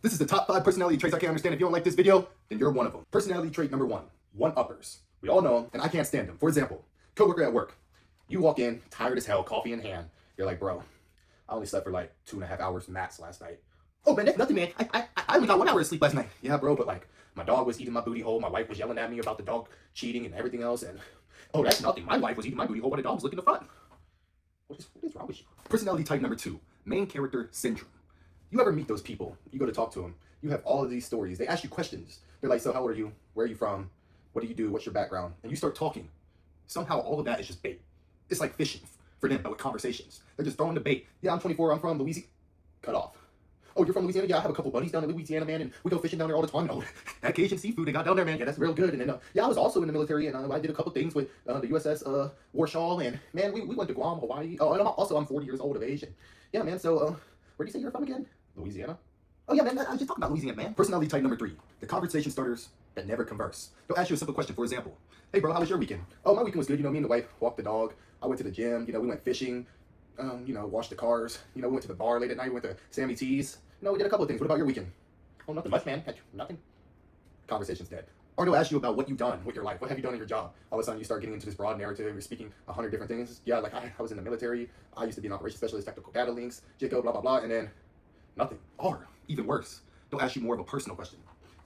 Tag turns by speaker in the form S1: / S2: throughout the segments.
S1: This is the top 5 personality traits I can't understand. If you don't like this video, then you're one of them. Personality trait number 1, one-uppers. We all know them, and I can't stand them. For example, coworker at work. You walk in, tired as hell, coffee in hand. You're like, bro, I only slept for like 2.5 hours max last night. Oh man, that's nothing, man. I only got 1 hour of sleep last night. Yeah, bro, but like, my dog was eating my booty hole. My wife was yelling at me about the dog cheating and everything else. And oh, that's nothing. My wife was eating my booty hole while the dog was looking in the front. What is wrong with you? Personality type number 2, main character syndrome. You ever meet those people? You go to talk to them. You have all of these stories. They ask you questions. They're like, so how old are you? Where are you from? What do you do? What's your background? And you start talking. Somehow all of that is just bait. It's like fishing for them, but with conversations. They're just throwing the bait. Yeah, I'm 24. I'm from Louisiana. Cut off. Oh, you're from Louisiana? Yeah, I have a couple buddies down in Louisiana, man, and we go fishing down there all the time. Oh, that Cajun seafood they got down there, man. Yeah, that's real good. And then, yeah, I was also in the military, and I did a couple things with the USS Warsaw, and man, we went to Guam, Hawaii. Oh, and I'm 40 years old of age. And yeah, man. So, where do you say you're from again? Louisiana. Oh yeah, man. I was just talking about Louisiana, man. Personality type number 3, the conversation starters that never converse. They'll ask you a simple question. For example, hey, bro, how was your weekend? Oh, my weekend was good. You know, me and the wife walked the dog. I went to the gym. You know, we went fishing. Washed the cars. You know, we went to the bar late at night. We went to Sammy T's. We did a couple of things. What about your weekend? Oh, nothing much, man. Nothing. Conversation's dead. Or they'll ask you about what you've done with your life. What have you done in your job? All of a sudden, you start getting into this broad narrative. You're speaking 100 different things. Yeah, like I was in the military. I used to be an operations specialist, technical data links, JICO, blah, blah, blah. And then nothing. Or even worse, they'll ask you more of a personal question.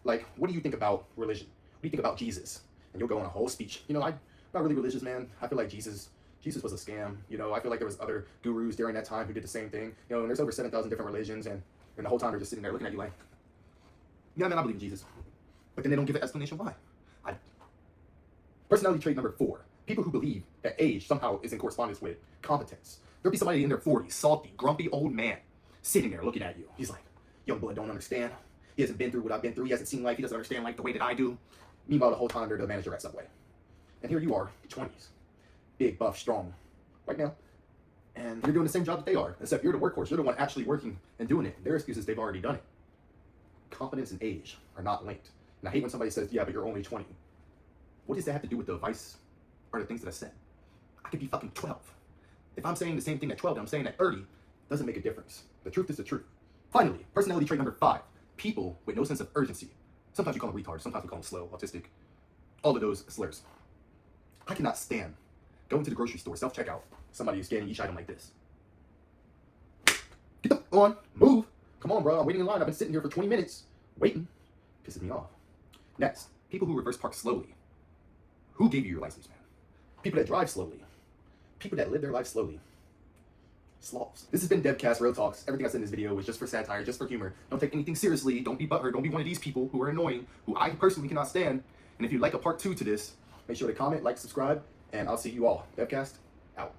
S1: Like, what do you think about religion? What do you think about Jesus? And you'll go on a whole speech. You know, I'm not really religious, man. I feel like Jesus was a scam. You know, I feel like there was other gurus during that time who did the same thing. You know, and there's over 7,000 different religions, and the whole time they're just sitting there looking at you like, yeah, man, I believe in Jesus. But then they don't give an explanation why. Personality trait number 4, people who believe that age somehow is in correspondence with competence. There'll be somebody in their 40s, salty, grumpy old man, sitting there looking at you. He's like, young blood don't understand. He hasn't been through what I've been through. He hasn't seen life. He doesn't understand life the way that I do. Meanwhile, the whole time they're the manager at Subway. And here you are, 20s, big, buff, strong, right now. And you're doing the same job that they are, except you're the workhorse. You're the one actually working and doing it. Their excuse is they've already done it. Competence and age are not linked. And I hate when somebody says, yeah, but you're only 20. What does that have to do with the advice or the things that I said? I could be fucking 12. If I'm saying the same thing at 12 and I'm saying at 30, doesn't make a difference. The truth is the truth. Finally, personality trait number 5, people with no sense of urgency. Sometimes you call them retards, sometimes we call them slow, autistic, all of those slurs. I cannot stand going to the grocery store, self-checkout, somebody is scanning each item like this. Get the on, move. Come on, bro, I'm waiting in line. I've been sitting here for 20 minutes, waiting. Pisses me off. Next, people who reverse park slowly. Who gave you your license, man? People that drive slowly. People that live their life slowly. Sloths. This has been DEVCAST Real Talks. Everything I said in this video was just for satire, just for humor. Don't take anything seriously. Don't be butthurt. Don't be one of these people who are annoying, who I personally cannot stand. And if you'd like a part 2 to this, make sure to comment, like, subscribe, and I'll see you all. DEVCAST, out.